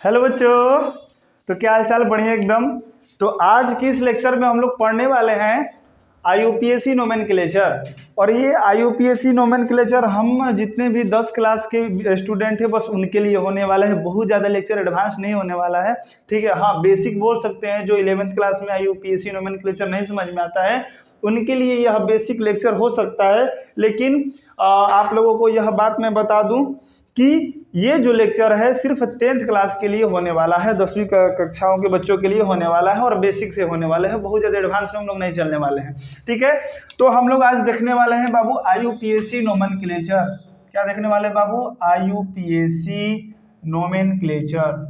Hello बच्चों। तो क्या हाल चाल? बढ़िया एकदम। तो आज की इस लेक्चर में हम लोग पढ़ने वाले हैं IUPAC नोमेनक्लेचर। और ये IUPAC नोमेनक्लेचर हम जितने भी 10 क्लास के स्टूडेंट हैं बस उनके लिए होने वाला है। बहुत ज़्यादा लेक्चर एडवांस नहीं होने वाला है, ठीक है। हाँ, बेसिक बोल सकते हैं। जो 11th क्लास में IUPAC नोमेनक्लेचर नहीं समझ में आता है उनके लिए यह बेसिक लेक्चर हो सकता है। लेकिन आप लोगों को यह बात मैं बता दूं कि ये जो लेक्चर है सिर्फ 10th क्लास के लिए होने वाला है, 10वीं कक्षाओं के बच्चों के लिए होने वाला है और बेसिक से होने वाले हैं। बहुत ज़्यादा एडवांस में हम लोग नहीं चलने वाले हैं, ठीक है। तो हम लोग आज देखने वाले हैं बाबू IUPAC नोमेनक्लेचर। क्या देखने वाले बाबू? IUPAC नोमेनक्लेचर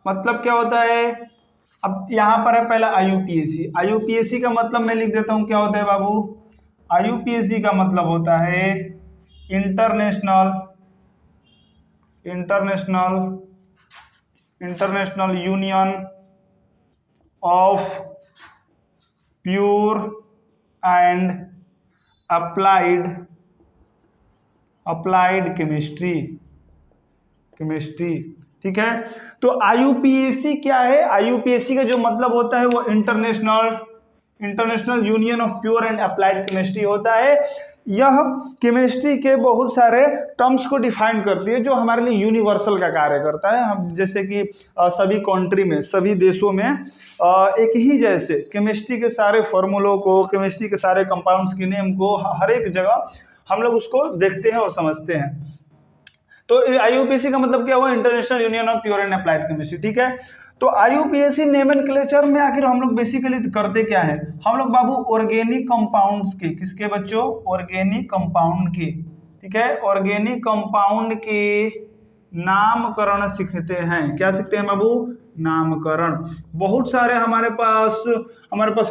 मतलब क्या होता है? अब यहाँ पर है पहला IUPAC का मतलब मैं लिख देता हूँ। क्या होता है बाबू? IUPAC का मतलब होता है international union of pure and applied chemistry, ठीक है। तो IUPAC क्या है? IUPAC का जो मतलब होता है वो international union of pure and applied chemistry होता है। यह केमिस्ट्री के बहुत सारे टर्म्स को डिफाइन करती है जो हमारे लिए यूनिवर्सल का कार्य करता है। हम जैसे कि सभी कंट्री में, सभी देशों में एक ही जैसे केमिस्ट्री के सारे फॉर्मूलों को, केमिस्ट्री के सारे कंपाउंड्स के नेम को हर एक जगह हम लोग उसको देखते हैं और समझते हैं। तो IUPAC का मतलब क्या हुआ? International union of pure and applied chemistry, ठीक है। तो IUPAC नोमेनक्लेचर में आखिर हम लोग बेसिकली करते क्या है? हम लोग बाबू ऑर्गेनिक कंपाउंड्स के, किसके बच्चों? ऑर्गेनिक कंपाउंड के, ठीक है। ऑर्गेनिक कंपाउंड के नामकरण सीखते हैं। क्या सीखते हैं बाबू? नामकरण। बहुत सारे हमारे पास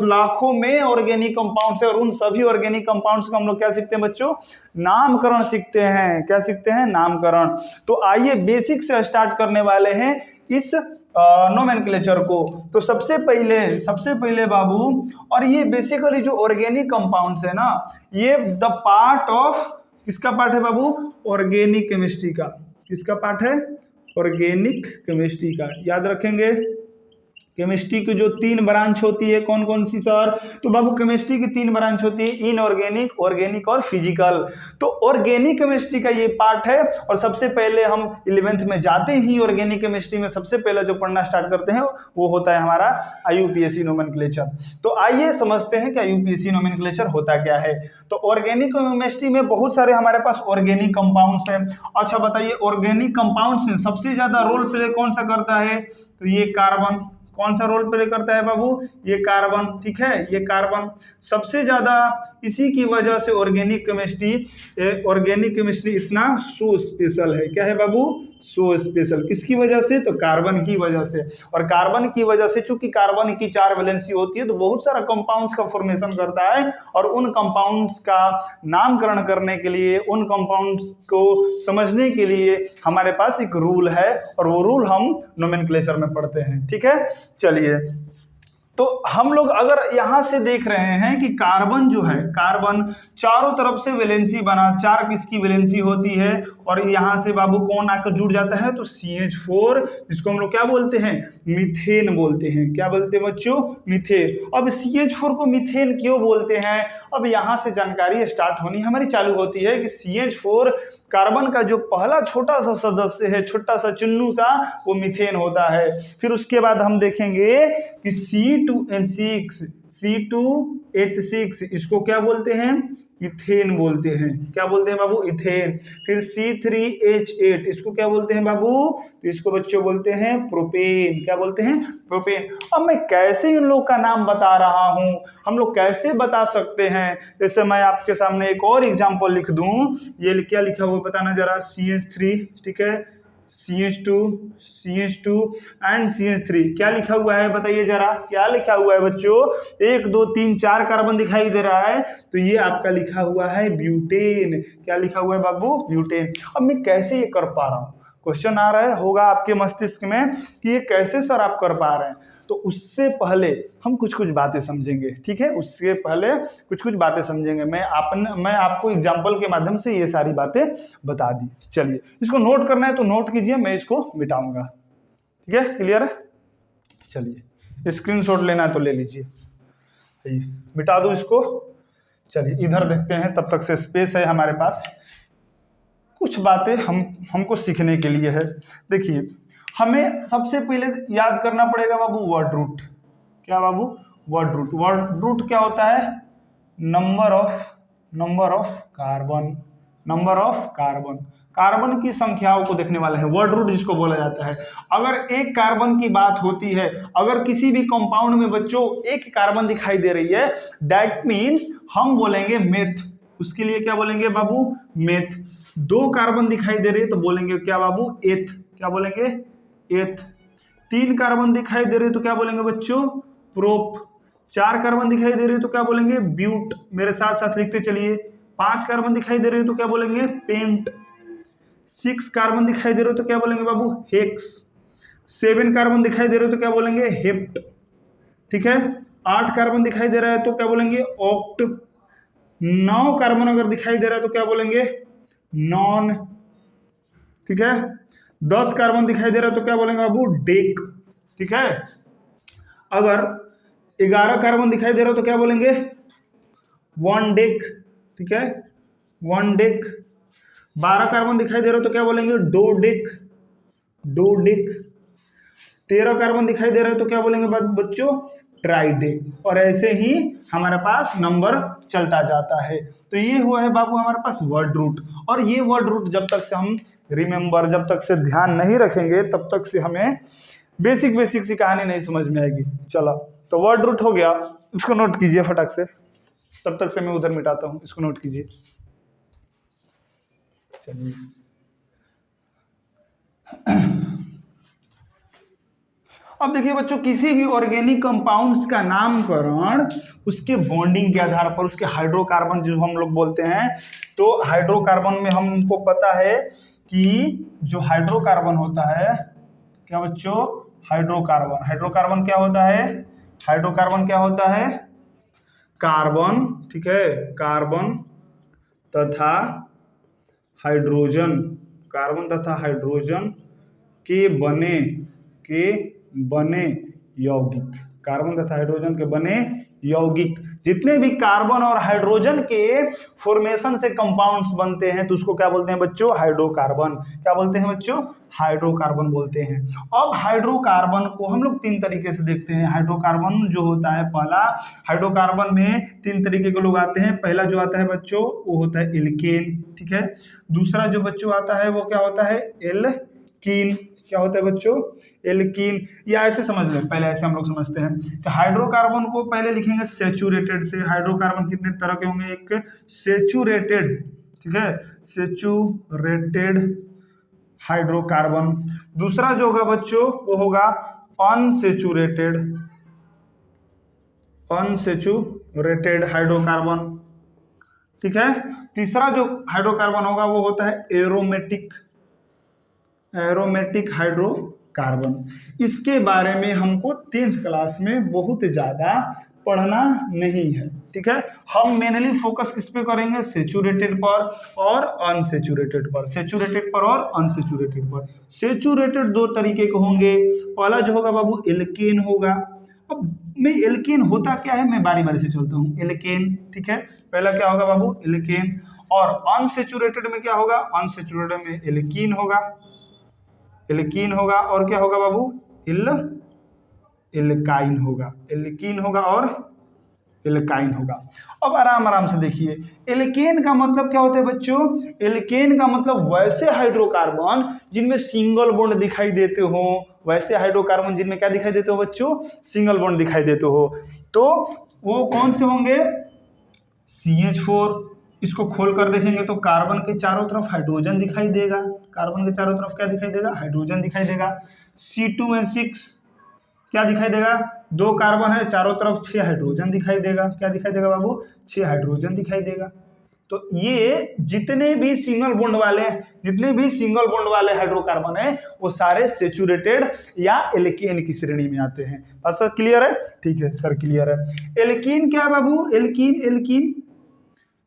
लाखों में ऑर्गेनिक कंपाउंड्स है और उन सभी ऑर्गेनिक कंपाउंड्स का हम लोग क्या सीखते हैं बच्चों? नामकरण सीखते हैं। क्या सीखते हैं? नामकरण। तो आइए बेसिक से स्टार्ट करने वाले हैं इस नोमेनक्लेचर को। तो सबसे पहले बाबू, और ये बेसिकली जो ऑर्गेनिक कंपाउंड्स है ना, ये द पार्ट ऑफ, किसका पार्ट है बाबू? ऑर्गेनिक केमिस्ट्री का। किसका पार्ट है? ऑर्गेनिक केमिस्ट्री का। याद रखेंगे केमिस्ट्री की जो 3 ब्रांच होती है, कौन कौन सी सर? तो बाबू केमिस्ट्री की 3 ब्रांच होती है, इनऑर्गेनिक, ऑर्गेनिक और फिजिकल। तो ऑर्गेनिक केमिस्ट्री का ये पार्ट है। और सबसे पहले हम 11th में जाते ही ऑर्गेनिक केमिस्ट्री में सबसे पहले जो पढ़ना स्टार्ट करते हैं वो होता है हमारा IUPAC नोमेनक्लेचर। तो आइए समझते हैं कि IUPAC नोमेनक्लेचर होता क्या है। तो ऑर्गेनिक केमिस्ट्री में बहुत सारे हमारे पास ऑर्गेनिक कंपाउंड्स हैं। अच्छा बताइए, ऑर्गेनिक कंपाउंड्स में सबसे ज्यादा रोल प्ले कौन सा करता है? तो ये कार्बन। कौन सा रोल प्ले करता है बाबू? ये कार्बन, ठीक है। ये कार्बन सबसे ज्यादा, इसी की वजह से ऑर्गेनिक केमिस्ट्री इतना सो स्पेशल है। क्या है बाबू? So special. किसकी वजह से? तो कार्बन की वजह से। और कार्बन की वजह से, चूंकि कार्बन की 4 वैलेंसी होती है तो बहुत सारा कंपाउंड्स का फॉर्मेशन करता है। और उन कंपाउंड्स का नामकरण करने के लिए, उन कंपाउंड्स को समझने के लिए हमारे पास एक रूल है और वो रूल हम नोमेनक्लेचर में पढ़ते हैं, ठीक है। चलिए, तो हम लोग अगर यहां से देख रहे हैं कि कार्बन जो है, कार्बन चारों तरफ से वैलेंसी बना, 4 किसकी वैलेंसी होती है और यहां से बाबू कौन आकर जुड़ जाता है? तो CH4, जिसको हम लोग क्या बोलते हैं? मीथेन बोलते हैं। क्या बोलते हैं बच्चों? मीथेन। अब CH4 को मीथेन क्यों बोलते हैं? अब यहां से जानकारी स्टार्ट होनी हमारी चालू होती है कि CH4 कार्बन का जो पहला छोटा सा सदस्य है, छोटा सा चुन्नू सा, वो मीथेन होता है। फिर उसके बाद हम देखेंगे कि C2H6 इसको क्या बोलते हैं? इथेन बोलते हैं। क्या बोलते हैं बाबू? इथेन। फिर C3H8 इसको क्या बोलते हैं बाबू? तो इसको बच्चों बोलते हैं प्रोपेन। क्या बोलते हैं? प्रोपेन। अब मैं कैसे इन लोग का नाम बता रहा हूं, हम लोग कैसे बता सकते हैं? जैसे मैं आपके सामने एक और एग्जांपल लिख दूं। ये क्या लिखा हुआ बताना जरा? CH3, ठीक है, CH2 एंड CH3। क्या लिखा हुआ है बताइए जरा? क्या लिखा हुआ है बच्चों? 1 2 3 4 कार्बन दिखाई दे रहा है, तो ये आपका लिखा हुआ है ब्यूटेन। क्या लिखा हुआ है बाबू? ब्यूटेन। अब मैं कैसे ये कर पा रहा हूं? क्वेश्चन आ रहा है होगा आपके मस्तिष्क में कि ये कैसे सर आप कर पा रहे हैं? तो उससे पहले हम कुछ कुछ बातें समझेंगे, ठीक है। उससे पहले कुछ कुछ बातें समझेंगे। मैं आपको एग्जाम्पल के माध्यम से ये सारी बातें बता दी। चलिए, इसको नोट करना है तो नोट कीजिए, मैं इसको मिटाऊंगा, ठीक है। क्लियर है? चलिए, स्क्रीनशॉट लेना है तो ले लीजिए, मिटा दो इसको। चलिए इधर देखते हैं, तब तक से स्पेस है हमारे पास। कुछ बातें हमको सीखने के लिए है। देखिए, हमें सबसे पहले याद करना पड़ेगा बाबू वर्ड रूट। क्या बाबू? Word root. वर्ड रूट क्या होता है? Number of carbon. Number of carbon, carbon की संख्याओं को देखने वाला है वर्ड रूट जिसको बोला जाता है। अगर एक कार्बन की बात होती है, अगर किसी भी कंपाउंड में बच्चों एक कार्बन दिखाई दे रही है, दैट मीन्स हम बोलेंगे मेथ। उसके लिए क्या बोलेंगे बाबू? मेथ। दो कार्बन दिखाई दे रही है तो बोलेंगे क्या बाबू? एथ। क्या बोलेंगे? एथ। तीन कार्बन दिखाई दे रहे तो क्या बोलेंगे बच्चों? प्रोप। चार कार्बन दिखाई दे रहे तो क्या बोलेंगे? ब्यूट। मेरे साथ साथ लिखते चलिए। पांच कार्बन दिखाई दे रहे तो क्या बोलेंगे? पेंट। 6 कार्बन दिखाई दे रहे तो क्या बोलेंगे बाबू? हेक्स। 7 कार्बन दिखाई दे रहे तो क्या बोलेंगे? हेप्ट, ठीक है। 8 कार्बन दिखाई दे रहा है तो क्या बोलेंगे? ऑक्ट। 9 कार्बन अगर दिखाई दे रहा है तो क्या बोलेंगे? नॉन, ठीक है। 10 कार्बन दिखाई दे रहा है तो क्या बोलेंगे बाबू? डेक, ठीक है। अगर 11 कार्बन दिखाई दे रहा है तो क्या बोलेंगे? वन डेक, ठीक है, वन डेक। 12 कार्बन दिखाई दे रहा है तो क्या बोलेंगे? दो डेक, दो डेक। 13 कार्बन दिखाई दे रहा है तो क्या बोलेंगे बच्चों? ट्राइडेक। और ऐसे ही हमारे पास नंबर चलता जाता है। तो ये हुआ है बाबू हमारे पास वर्ड रूट। और ये वर्ड रूट जब तक से हम रिमेंबर, जब तक से ध्यान नहीं रखेंगे, तब तक से हमें बेसिक सी कहानी नहीं समझ में आएगी। चलो, तो वर्ड रूट हो गया, इसको नोट कीजिए फटाक से। तब तक से मैं उधर मिटाता हूं, इसको नोट कीजिए। चलिए, अब देखिए बच्चों, किसी भी ऑर्गेनिक कंपाउंड्स का नामकरण उसके बॉन्डिंग के आधार पर, उसके हाइड्रोकार्बन जो हम लोग बोलते हैं, तो हाइड्रोकार्बन में हमको पता है कि जो हाइड्रोकार्बन होता है, क्या बच्चों? हाइड्रोकार्बन। हाइड्रोकार्बन क्या होता है? हाइड्रोकार्बन क्या होता है? कार्बन, ठीक है, कार्बन तथा हाइड्रोजन, कार्बन तथा हाइड्रोजन के बने यौगिक, कार्बन तथा हाइड्रोजन के बने यौगिक। जितने भी कार्बन और हाइड्रोजन के फॉर्मेशन से कंपाउंड्स बनते हैं तो उसको क्या बोलते हैं बच्चों? हाइड्रोकार्बन। क्या बोलते हैं बच्चों? हाइड्रोकार्बन बोलते हैं। अब हाइड्रोकार्बन को हम लोग 3 तरीके से देखते हैं। हाइड्रोकार्बन जो होता है, पहला हाइड्रोकार्बन में 3 तरीके के लोग आते हैं। पहला जो आता है बच्चों वो होता है एल्केन, ठीक है। दूसरा जो बच्चों आता है वो क्या होता है? एल्कीन। क्या होता है बच्चों? एल्कीन। या ऐसे समझ लें, पहले ऐसे हम लोग समझते हैं कि हाइड्रोकार्बन को पहले लिखेंगे सैचुरेटेड से। हाइड्रोकार्बन कितने तरह के होंगे? एक सैचुरेटेड, ठीक है, सैचुरेटेड हाइड्रोकार्बन। दूसरा जो होगा बच्चों वो होगा अनसैचुरेटेड, अनसैचुरेटेड हाइड्रोकार्बन, ठीक है। तीसरा जो हाइड्रोकार्बन होगा वो होता है एरोमेटिक, एरोमेटिक हाइड्रोकार्बन। इसके बारे में हमको 10th क्लास में बहुत ज़्यादा पढ़ना नहीं है, ठीक है। हम मेनली फोकस किस पे करेंगे? सैचुरेटेड पर और अनसैचुरेटेड पर, सैचुरेटेड पर और अनसैचुरेटेड पर। सैचुरेटेड 2 तरीके के होंगे। पहला जो होगा बाबू एल्केन होगा। अब मैं एल्केन होता क्या है मैं बारी बारी से चलता हूँ। एल्केन, ठीक है, पहला क्या होगा बाबू? एल्केन। और अनसैचुरेटेड में क्या होगा? अनसैचुरेटेड में एल्कीन होगा, एल्कीन होगा। और क्या होगा बाबू? एल्काइन होगा, एल्कीन होगा और एल्काइन होगा। अब आराम से देखिए, एल्केन का मतलब क्या होता है बच्चों? एल्केन का मतलब वैसे हाइड्रोकार्बन जिनमें सिंगल बॉन्ड दिखाई देते हो, वैसे हाइड्रोकार्बन जिनमें क्या दिखाई देते हो बच्चों? सिंगल बॉन्ड दिखाई देते हो। तो वो कौन से होंगे? CH4। इसको खोल कर देखेंगे तो कार्बन के चारों तरफ हाइड्रोजन दिखाई देगा। कार्बन के चारों तरफ क्या दिखाई देगा? हाइड्रोजन दिखाई देगा। C2H6 क्या दिखाई देगा? 2 कार्बन है, चारों तरफ 6 हाइड्रोजन दिखाई देगा। क्या दिखाई देगा बाबू? 6 हाइड्रोजन दिखाई देगा। तो ये जितने भी सिंगल बॉन्ड वाले हाइड्रोकार्बन है वो सारे सेचुरेटेड या एल्केन की श्रेणी में आते हैं। बात सर क्लियर है? ठीक है सर क्लियर है। एल्कीन क्या बाबू?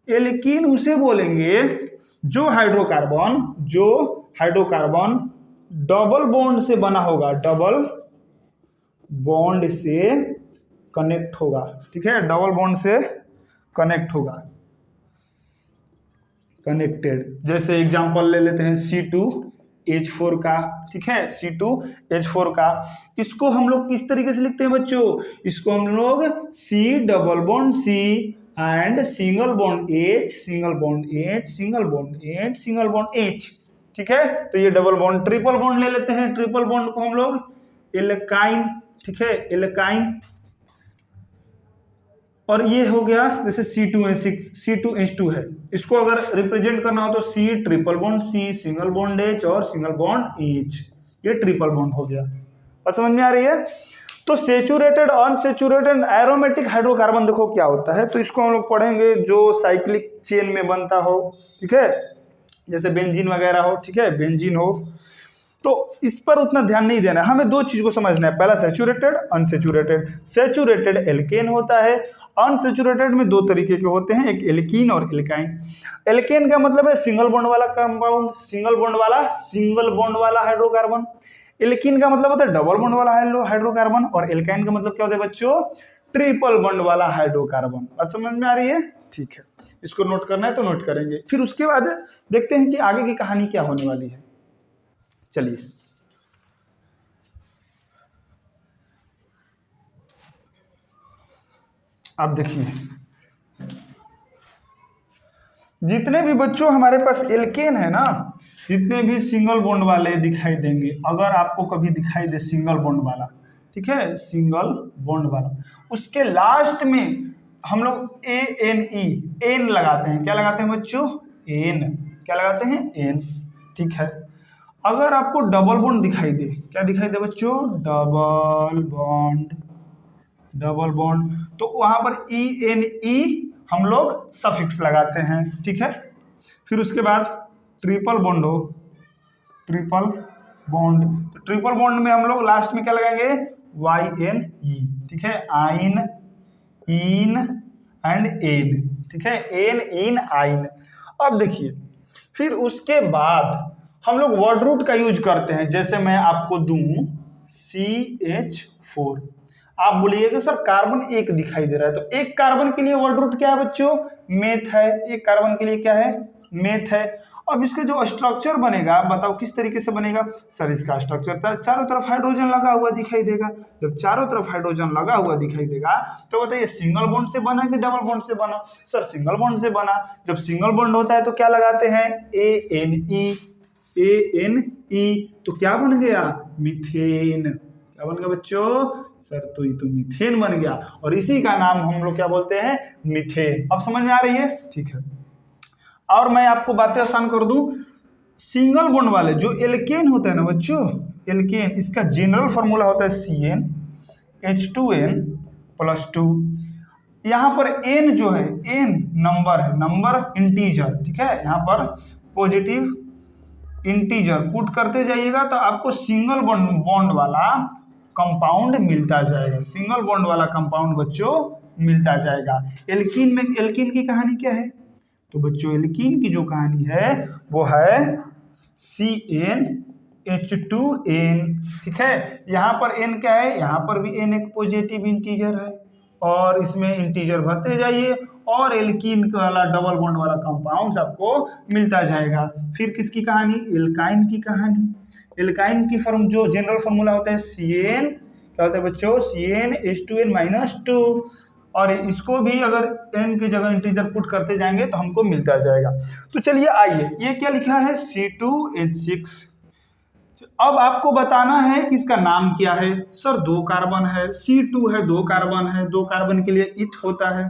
एल्कीन उसे बोलेंगे जो हाइड्रोकार्बन डबल बॉन्ड से बना होगा, डबल बॉन्ड से कनेक्ट होगा। ठीक है, डबल बॉन्ड से कनेक्ट होगा, कनेक्टेड। जैसे एग्जांपल ले लेते हैं C2H4 का। ठीक है, C2H4 का इसको हम लोग किस तरीके से लिखते हैं बच्चों? इसको हम लोग C double bond C and single bond H, single bond H, single bond H, single bond H। ठीक है, तो ये डबल बॉन्ड, ट्रिपल बॉन्ड ले लेते हैं। ट्रिपल बॉन्ड को हम लोग एल्काइन। ठीक है, एल्काइन। और ये हो गया जैसे C2H2 है, इसको अगर रिप्रेजेंट करना हो तो C triple bond C, single bond H और सिंगल बॉन्ड H, ये ट्रिपल बॉन्ड हो गया। बात समझ में आ रही है? तो सेचुरेटेड, अनसेचुरेटेड, एरोमेटिक हाइड्रोकार्बन देखो क्या होता है, तो इसको हम लोग पढ़ेंगे जो साइक्लिक चेन में बनता हो। ठीक है, जैसे बेंजीन वगैरह हो। ठीक है, बेंजीन हो, तो इस पर उतना ध्यान नहीं देना, हमें दो चीज को समझना है। पहला सेचुरेटेड, अनसेचुरेटेड। सेचुरेटेड एल्केन होता है, अनसेचुरेटेड में दो तरीके के होते हैं, एक एल्कीन और एल्काइन। एल्केन का मतलब है सिंगल बॉन्ड वाला कंपाउंड, सिंगल बॉन्ड वाला हाइड्रोकार्बन। एल्कीन का मतलब होता है डबल बॉन्ड वाला हाइड्रोकार्बन, और एल्काइन का मतलब क्या होता है बच्चों? ट्रिपल बॉन्ड वाला हाइड्रोकार्बन। बात समझ में आ रही है? ठीक है, इसको नोट करना है तो नोट करेंगे, फिर उसके बाद देखते हैं कि आगे की कहानी क्या होने वाली है। चलिए, आप देखिए, जितने भी बच्चों हमारे पास एल्केन है ना, जितने भी सिंगल बॉन्ड वाले दिखाई देंगे, अगर आपको कभी दिखाई दे सिंगल बॉन्ड वाला, ठीक है, सिंगल बॉन्ड वाला, उसके लास्ट में हम लोग एन लगाते हैं। क्या लगाते हैं बच्चों? एन। क्या लगाते हैं? एन। ठीक है, अगर आपको डबल बॉन्ड दिखाई दे, क्या दिखाई दे बच्चों? डबल बॉन्ड, तो वहां पर ENE हम लोग सफिक्स लगाते हैं। ठीक है, फिर उसके बाद ट्रिपल बॉन्ड हो, ट्रिपल बॉन्ड, तो ट्रिपल बॉन्ड में हम लोग लास्ट में क्या लगाएंगे? YNE। ठीक है, आइन, इन एंड एन। ठीक है, एन, इन, आइन। अब देखिए, फिर उसके बाद हम लोग वर्ड रूट का यूज करते हैं। जैसे मैं आपको दूं CH4, आप बोलिएगा सर कार्बन एक दिखाई दे रहा है, तो एक कार्बन के लिए वर्ड रूट क्या है बच्चों? मेथ है। एक कार्बन के लिए क्या है? मेथ है। अब इसका जो स्ट्रक्चर बनेगा, बताओ किस तरीके से बनेगा? सर इसका स्ट्रक्चर चारों तरफ हाइड्रोजन लगा हुआ दिखाई देगा। जब चारों तरफ हाइड्रोजन लगा हुआ दिखाई देगा तो बताइए सिंगल बॉन्ड से बना कि डबल बॉन्ड से बना? सर सिंगल बॉन्ड से बना। जब सिंगल बॉन्ड होता है तो क्या लगाते हैं? ANE, तो क्या बन गया? मीथेन। क्या बन गया बच्चों? सर तो ये तो मीथेन बन गया, और इसी का नाम हम लोग क्या बोलते हैं? मीथेन। अब समझ में आ रही है? ठीक है, और मैं आपको बातें आसान कर दूं, सिंगल बॉन्ड वाले जो एल्केन होता है ना बच्चों, एल्केन, इसका जनरल फार्मूला होता है CnH2n+2। यहाँ पर n जो है, n नंबर है, नंबर इंटीजर। ठीक है, यहाँ पर पॉजिटिव इंटीजर पुट करते जाइएगा तो आपको सिंगल बॉन्ड वाला कंपाउंड मिलता जाएगा। सिंगल बॉन्ड वाला कंपाउंड बच्चों मिलता जाएगा। एल्कीन में, एल्कीन की कहानी क्या है? तो बच्चों एल्कीन की जो कहानी है वो है CnH2n। ठीक है, यहाँ पर n क्या है? यहाँ पर भी n एक पॉजिटिव इंटीजर है, और इसमें इंटीजर भरते जाइए और एल्कीन वाला डबल बॉन्ड वाला कंपाउंड आपको मिलता जाएगा। फिर किसकी कहानी? एल्काइन की कहानी। एल्काइन की फॉर्म जो जनरल फार्मूला होता है CN, क्या होता है बच्चों? CnH2n-2, और इसको भी अगर n की जगह इंटीजर पुट करते जाएंगे तो हमको मिलता जाएगा। तो चलिए आइए, ये क्या लिखा है? C2H6। अब आपको बताना है कि इसका नाम क्या है। सर दो कार्बन है, C2 है, दो कार्बन है, दो कार्बन के लिए इथ होता है,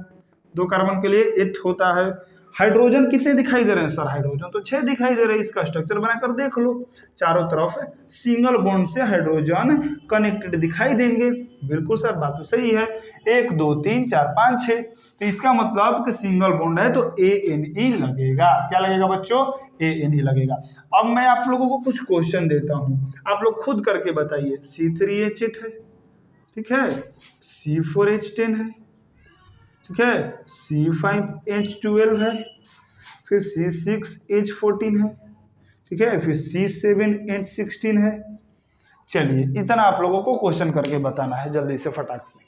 दो कार्बन के लिए इथ होता है। हाइड्रोजन कितने दिखाई दे रहे हैं सर? हाइड्रोजन तो 6 दिखाई दे रहे हैं। इसका स्ट्रक्चर बनाकर देख लो, चारों तरफ सिंगल बॉन्ड से हाइड्रोजन कनेक्टेड दिखाई देंगे। बिल्कुल सर, बात तो सही है। 1 2 3 4 5 6, तो इसका मतलब कि सिंगल बॉन्ड है तो ANE लगेगा। क्या लगेगा बच्चों? ANE लगेगा। अब मैं आप लोगों को कुछ क्वेश्चन देता हूं, आप लोग खुद करके बताइए। C3H8 है, ठीक है, C4H10 है, ठीक है, C5H12 है, फिर C6H14 है, ठीक है, फिर C7H16 है। चलिए इतना आप लोगों को क्वेश्चन करके बताना है जल्दी से फटाक से।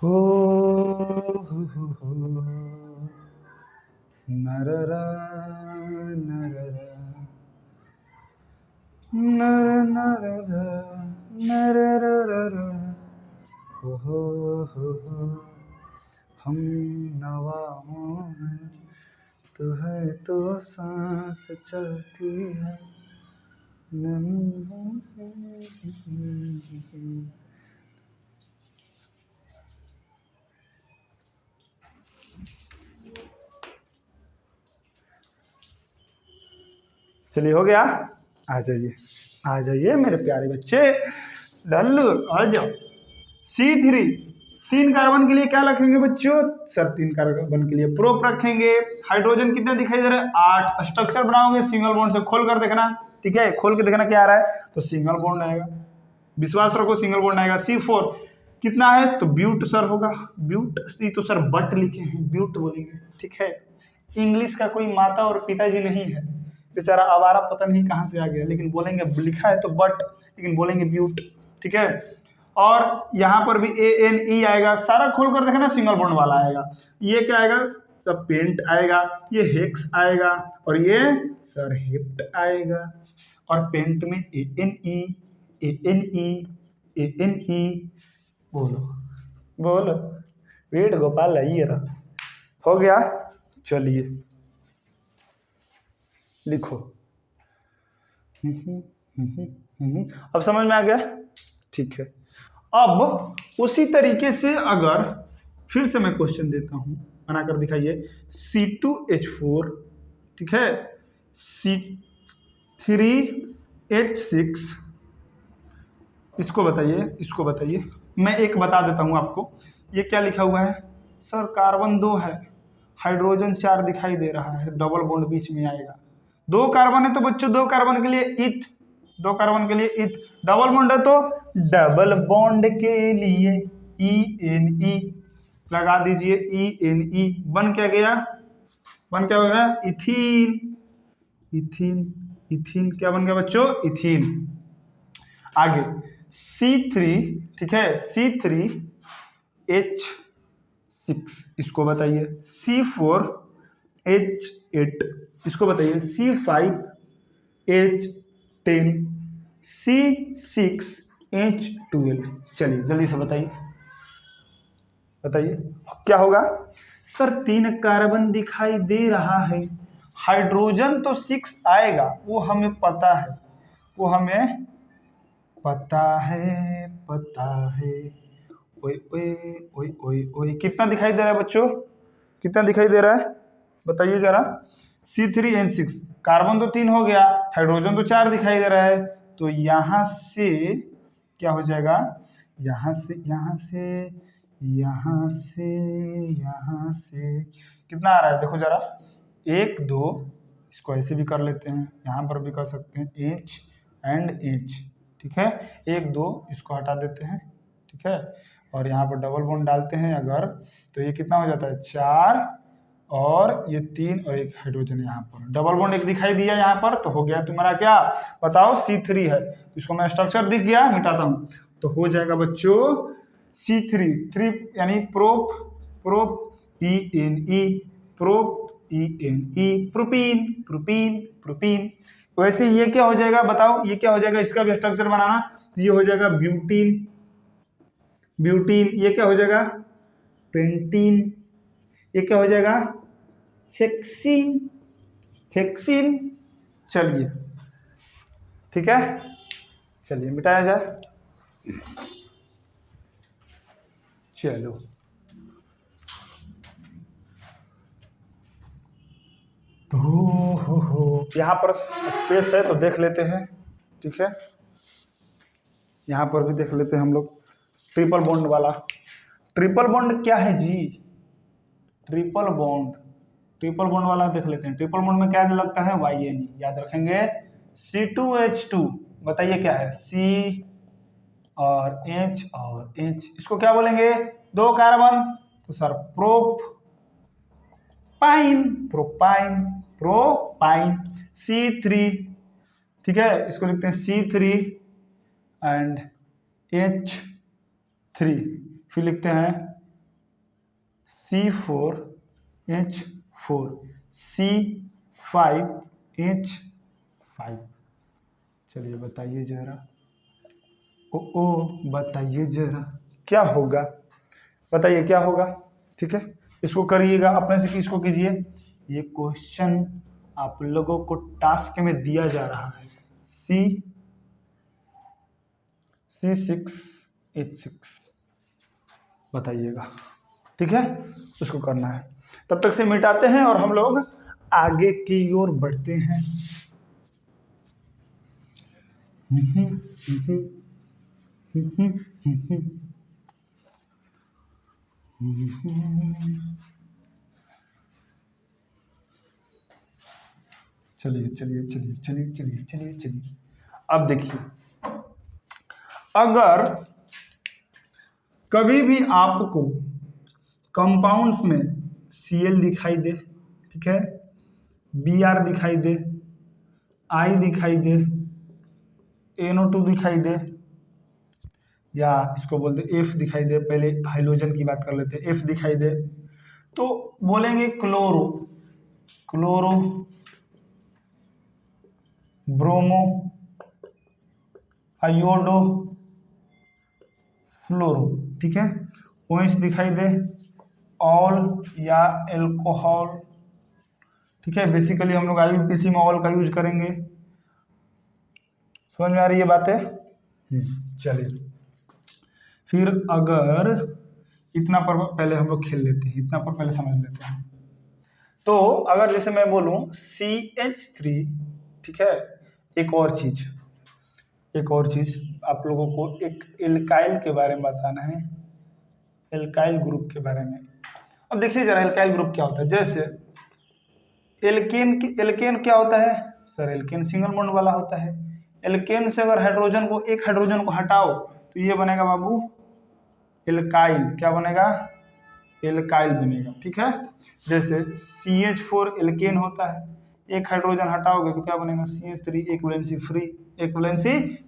हो नररा नररा नर नररा नररा हो हम नवाओं हैं तो है तो सांस चलती है। चलिए हो गया, आ जाइए आ जाइए मेरे प्यारे बच्चे, लल्लू आ जाओ। C3 3 कार्बन के लिए क्या रखेंगे बच्चों? सर 3 कार्बन के लिए प्रोप रखेंगे। हाइड्रोजन कितने दिखाई दे रहे हैं? 8। स्ट्रक्चर बनाओगे सिंगल बॉन्ड से, खोल कर देखना, ठीक है, खोल के देखना क्या आ रहा है, तो सिंगल बॉन्ड आएगा, विश्वास रखो सिंगल बॉन्ड आएगा। C4 कितना है? तो ब्यूट सर होगा, ब्यूट। सी तो सर बट लिखे हैं, ब्यूट बोलेंगे, ठीक है। इंग्लिश का कोई माता और पिताजी नहीं है, बेचारा आवारा पता नहीं कहाँ से आ गया, लेकिन बोलेंगे, लिखा है तो बट, लेकिन बोलेंगे ब्यूट, ठीक है। और यहाँ पर भी ANE आएगा, सारा खोल कर देखना सिंगल बॉन्ड वाला आएगा। ये क्या आएगा? सब पेंट आएगा, ये हेक्स आएगा, और ये सर हेप्ट आएगा। और पेंट में ANE ANE ANE, बोलो बोलो, वेट गोपाल ये रहा, हो गया। चलिए लिखो। अब समझ में आ गया, ठीक है। अब उसी तरीके से अगर फिर से मैं क्वेश्चन देता हूं, बनाकर दिखाइए। C2H4, ठीक है, C3H6, इसको बताइए, इसको बताइए। मैं एक बता देता हूं आपको, ये क्या लिखा हुआ है सर? कार्बन 2 है, हाइड्रोजन 4 दिखाई दे रहा है, डबल बॉन्ड बीच में आएगा। 2 कार्बन है तो बच्चों 2 कार्बन के लिए इथ, 2 कार्बन के लिए इथ, डबल बॉन्ड है तो डबल बॉन्ड के लिए ENE लगा दीजिए, ENE। बन क्या गया? बन क्या हो गया? इथीन, इथीन, इथीन क्या बन गया बच्चों? इथीन। आगे C3, ठीक है, C3H6, इसको बताइए। C4H8, इसको बताइए। C5H10, C6H12। चलिए जल्दी से बताइए, बताइए क्या होगा सर? 3 कार्बन दिखाई दे रहा है, हाइड्रोजन तो 6 आएगा, वो हमें पता है, वो हमें पता है, पता है। ओए ओए ओए ओए ओए, कितना दिखाई दे रहा है बच्चों? कितना दिखाई दे रहा है बताइए जरा? C3N6, कार्बन तो 3 हो गया, हाइड्रोजन तो 4 दिखाई दे रहा है, तो यहाँ से क्या हो जाएगा? यहाँ से, यहाँ से, यहाँ से, यहाँ से कितना आ रहा है देखो जरा? 1 2, इसको ऐसे भी कर लेते हैं, यहाँ पर भी कर सकते हैं, H and H, ठीक है। 1 2 इसको हटा देते हैं, ठीक है, और यहाँ पर डबल बॉन्ड डालते हैं अगर, तो ये कितना हो जाता है? 4, और ये 3, और एक हाइड्रोजन यहाँ पर, डबल बॉन्ड एक दिखाई दिया यहाँ पर, तो हो गया तुम्हारा क्या? बताओ, C3 है, इसको मैं स्ट्रक्चर दिख गया, मिटाता हूँ, तो हो जाएगा बच्चों C3, 3 यानी prop, prop ENE, prop ENE, propene, propene, propene. वैसे ये क्या हो जाएगा बताओ? ये क्या हो जाएगा? इसका भी स्ट्रक्चर बनाना, तो ये हो जाएगा ब्यूटीन, ब्यूटीन। ये क्या हो जाएगा? पेंटीन। ये क्या हो जाएगा? Hexene, hexene. चलिए ठीक है, चलिए मिटाया जाए। चलो तो हो यहाँ पर स्पेस है तो देख लेते हैं, ठीक है, यहाँ पर भी देख लेते हैं हम लोग। ट्रिपल बॉन्ड वाला, ट्रिपल बॉन्ड क्या है जी? ट्रिपल बॉन्ड, ट्रिपल बॉन्ड वाला देख लेते हैं। ट्रिपल बॉन्ड में क्या लगता है? YN, याद रखेंगे। C2H2, बताइए क्या है? C और H और H, इसको क्या बोलेंगे? 2 कार्बन, तो sir propyne, propyne, propyne. C3, ठीक है, इसको लिखते हैं C3 एंड H3, फिर लिखते हैं C4H4, C5H5। चलिए बताइए जरा, ओ बताइए जरा क्या होगा, बताइए क्या होगा, ठीक है। इसको करिएगा अपने से, किसको कीजिए? ये क्वेश्चन आप लोगों को टास्क में दिया जा रहा है। C6H6 बताइएगा, ठीक है, उसको करना है। तब तक से मिटाते हैं और हम लोग आगे की ओर बढ़ते हैं। चलिए चलिए चलिए चलिए चलिए चलिए चलिए, अब देखिए, अगर कभी भी आपको कंपाउंड्स में Cl दिखाई दे, ठीक है, Br दिखाई दे, I दिखाई दे, NO2 दिखाई दे, या इसको बोलते F दिखाई दे, पहले हाइड्रोजन की बात कर लेते हैं, F दिखाई दे, तो बोलेंगे क्लोरो, क्लोरो, ब्रोमो, आयोडो, फ्लोरो, ठीक है। OH दिखाई दे, ऑल या एल्कोहल, ठीक है। बेसिकली हम लोग IUPAC में ऑल का यूज करेंगे। समझ में आ रही है बातें? चलिए, फिर अगर इतना पर पहले हम लोग खेल लेते हैं, इतना पर पहले समझ लेते हैं। तो अगर जैसे मैं बोलूं CH3, ठीक है, एक और चीज आप लोगों को एक एल्काइल के बारे में बताना है, एल्काइल ग्रुप के बारे में। अब देखिए जरा एल्काइल ग्रुप क्या होता है। जैसे एल्केन क्या होता है सर? एल्केन सिंगल बॉन्ड वाला होता है। एल्केन से अगर एक हाइड्रोजन को हटाओ तो ये बनेगा बाबू एल्काइल। क्या बनेगा? एल्काइल बनेगा, ठीक है। जैसे CH4 एल्केन होता है, एक हाइड्रोजन हटाओगे तो क्या बनेगा? CH3, एक वैलेंसी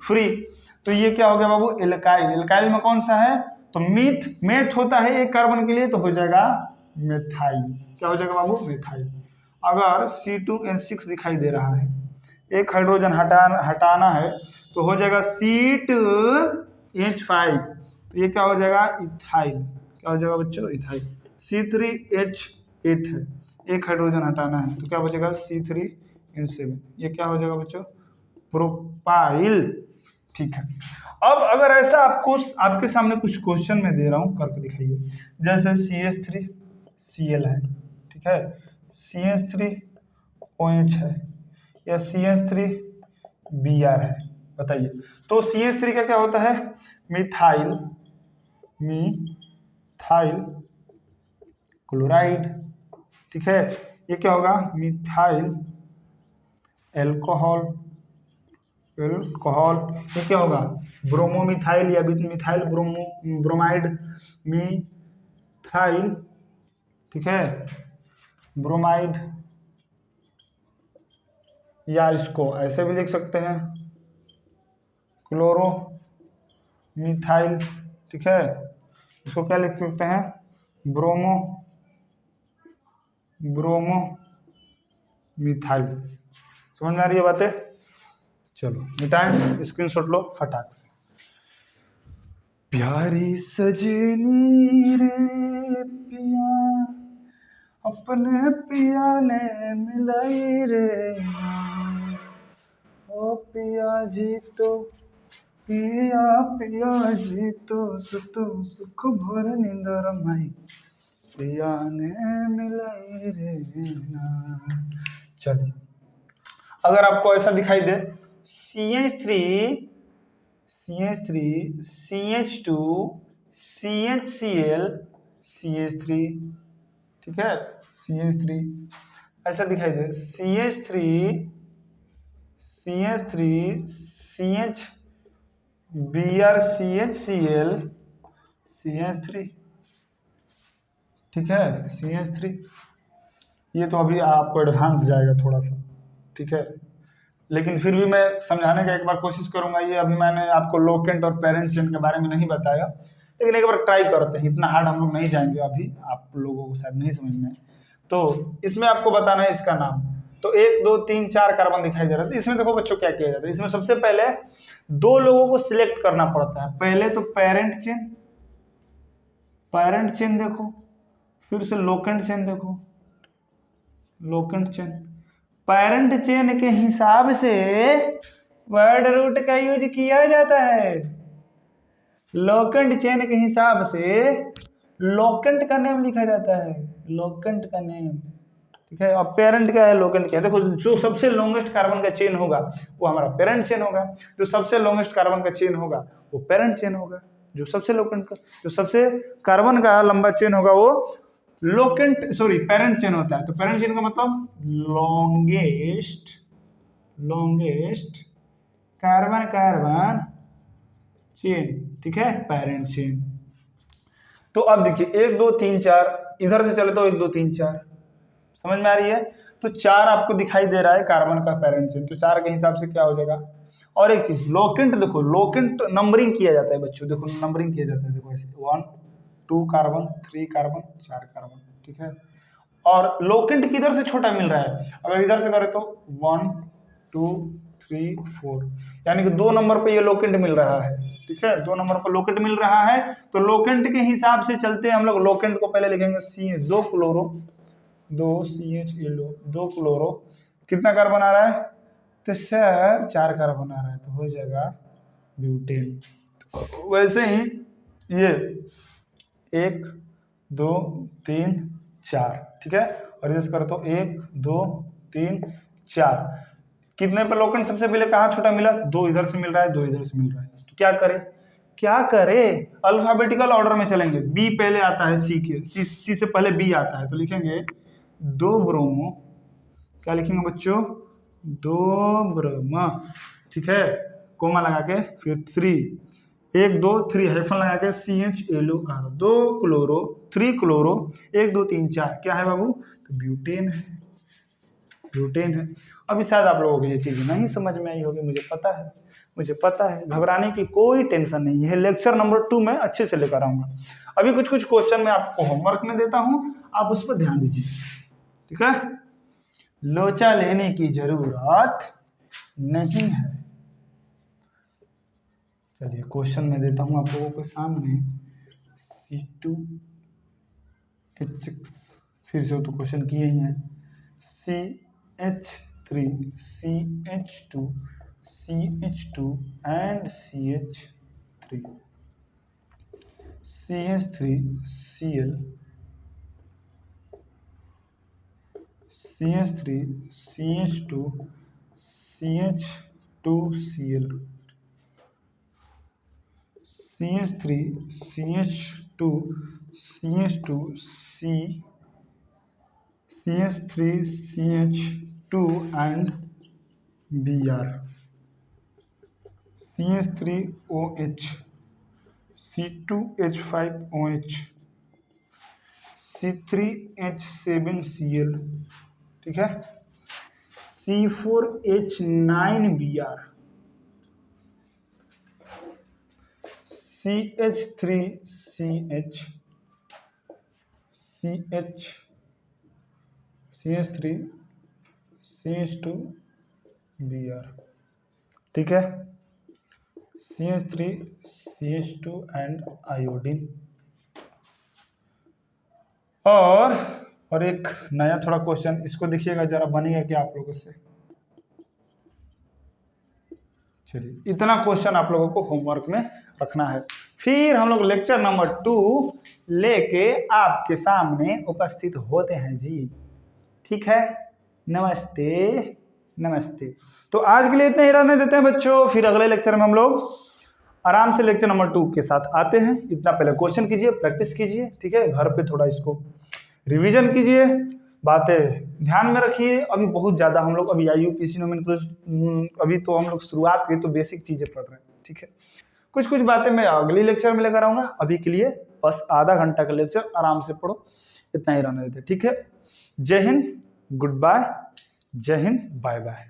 फ्री। तो ये क्या हो गया बाबू? एल्काइल। एल्काइल में कौन सा है? तो मेथ होता है एक कार्बन के लिए, तो हो जाएगा मेथाइल। क्या हो जाएगा बाबू? मेथाइल। अगर C2H6 दिखाई दे रहा है, एक हाइड्रोजन हटाना है तो हो जाएगा C2H5, तो ये क्या हो जाएगा? इथाइल। क्या हो जाएगा बच्चों? इथाइल। C3H8 है, एक हाइड्रोजन हटाना है तो क्या बचेगा? C3N7, ये क्या हो जाएगा बच्चों? प्रोपाइल, ठीक है। अब अगर ऐसा आपके सामने कुछ क्वेश्चन में दे रहा हूं, करके दिखाइए। जैसे CH3Cl है, ठीक है, CH3OH है, या CH3Br है, बताइए। तो CH3 का क्या होता है? मिथाइल क्लोराइड, ठीक है। ये क्या होगा? Methyl alcohol. ये क्या होगा? ब्रोमोमिथाइल या मिथाइल ब्रोमाइड, मिथाइल, ठीक है, ब्रोमाइड, या इसको ऐसे भी लिख सकते हैं क्लोरो मिथाइल, ठीक है। इसको क्या लिख सकते हैं? Bromo methyl. समझ में आ रही है बातें? चलो मिटाएं, स्क्रीनशॉट लो फटाक से। प्यारी सजनी रे पिया, अपने पिया ने मिलाई रे, ओ पिया जी तो पिया जी तो सुख भर निंदर माई, पिया ने मिलाई रे ना। चलिए, अगर आपको ऐसा दिखाई दे CH3 CH2 CHCl CH3, ठीक है, CH3 ऐसा दिखाई दे CH3 CH Br CHCl CH3, ठीक है, CH3। ये तो अभी आपको एडवांस जाएगा थोड़ा सा, ठीक है, लेकिन फिर भी मैं समझाने का एक बार कोशिश करूंगा। ये अभी मैंने आपको लोकेंट और पेरेंट चेन के बारे में नहीं बताया, लेकिन एक बार ट्राई करते हैं, इतना हार्ड हम लोग नहीं जाएंगे अभी, आप लोगों को शायद नहीं समझ में। तो इसमें आपको बताना है इसका नाम। तो 1 2 3 4 कार्बन दिखाई दे रहा है। तो इसमें देखो बच्चों क्या किया जाता है, इसमें सबसे पहले 2 लोगों को सिलेक्ट करना पड़ता है। पहले तो पेरेंट चेन देखो, फिर से लोकेंट चेन देखो, लोकेंट चेन। पेरेंट चेन के हिसाब से वर्ड रूट का यूज किया जाता है। लोकेंट चेन के हिसाब से लोकेंट का नेम लिखा जाता है, लोकेंट का नेम, ठीक है। और पेरेंट क्या है, लोकेंट क्या है। देखो जो सबसे लॉन्गेस्ट कार्बन का चेन होगा वो हमारा पेरेंट चेन होगा, जो सबसे लॉन्गेस्ट कार्बन का चेन होगा वो पेरेंट चेन होगा, जो सबसे कार्बन का लंबा चेन होगा वो पेरेंट चेन होता है। तो पेरेंट चेन का मतलब लॉन्गेस्ट कार्बन चेन, ठीक है, पेरेंट चेन। तो अब देखिए 1 2 3 4, इधर से चले तो 1 2 3 4, समझ में आ रही है। तो 4 आपको दिखाई दे रहा है कार्बन का पेरेंट चेन, तो 4 के हिसाब से क्या हो जाएगा। और एक चीज लोकेंट, देखो लोकेंट नंबरिंग किया जाता है बच्चों, देखो नंबरिंग किया जाता है, देखो ऐसे 1 2 कार्बन 3 कार्बन 4 कार्बन, ठीक है। और लोकेंट किधर से छोटा मिल रहा है, अगर इधर से करें तो 1 2 3 4, यानी कि 2 नंबर पे ये लोकेंट मिल रहा है, ठीक है, 2 नंबर पर लोकेंट मिल रहा है। तो लोकेंट के हिसाब से चलते हैं हम लोग। लोकेंट को पहले लिखेंगे C2 क्लोरो 2 CHLO 2 क्लोरो, कितना कार्बन आ रहा है, तो सर 4 कार्बन आ रहा है, तो हो जाएगा ब्यूटेन। वैसे ही ये 1 2 3 4, ठीक है, और इसे कर तो 1 2 3 4, कितने पे लोकेंट सबसे पहले कहाँ छोटा मिला, 2 इधर से मिल रहा है 2 इधर से मिल रहा है। तो क्या करे अल्फाबेटिकल ऑर्डर में चलेंगे। बी पहले आता है सी से पहले बी आता है, तो लिखेंगे 2 ब्रोमो, क्या लिखेंगे बच्चों, 2 ब्रोमा, ठीक है, कोमा लगा के फिर 3 1 2 3 हाइफन लगा के CHLOR 2 क्लोरो 3 क्लोरो 1 2 3 4, क्या है बाबू, तो ब्यूटेन है। अभी शायद आप लोगों को ये चीज़ नहीं समझ में आई होगी, मुझे पता है, घबराने की कोई टेंशन नहीं है। लेक्चर नंबर 2 में अच्छे से लेकर आऊंगा। अभी कुछ क्वेश्चन मैं आपको होमवर्क में देता हूं, आप उस पर ध्यान दीजिए, ठीक है, लोचा लेने की जरूरत नहीं है। चलिए क्वेश्चन में देता हूं आप लोगों के सामने, C2H6, फिर से तो क्वेश्चन किए ही हैं, CH3 CH2 and CH3 CH3Cl CH3 CH2 CH2Cl CH3 CH2 CH3 CH2 and Br, CH3OH C2H5OH C3H7Cl, ठीक है, C4H9Br CH3CH CH3 CH2Br, ठीक है, CH3 CH2 एंड आयोडीन। और एक नया थोड़ा क्वेश्चन, इसको देखिएगा जरा, बनेगा क्या आप लोगों से। चलिए इतना क्वेश्चन आप लोगों को होमवर्क में रखना है, फिर हम लोग लेक्चर नंबर 2 लेके आपके सामने उपस्थित होते हैं जी, ठीक है। नमस्ते नमस्ते। तो आज के लिए इतना ही रहने देते हैं बच्चों, फिर अगले लेक्चर में हम लोग आराम से लेक्चर नंबर 2 के साथ आते हैं। इतना पहले क्वेश्चन कीजिए, प्रैक्टिस कीजिए, ठीक है, घर पे थोड़ा इसको रिवीजन कीजिए, बातें ध्यान में रखिए। अभी बहुत ज़्यादा हम लोग अभी IUPAC नोमेनक्लेचर अभी तो हम लोग शुरुआत की, तो बेसिक चीज़ें पढ़ रहे हैं, ठीक है। कुछ बातें मैं अगली लेक्चर में लेकर आऊँगा। अभी के लिए बस आधा घंटा का लेक्चर आराम से पढ़ो, इतना ही रहने देते, ठीक है। जय हिंद, गुड बाय, जय हिंद, बाय बाय।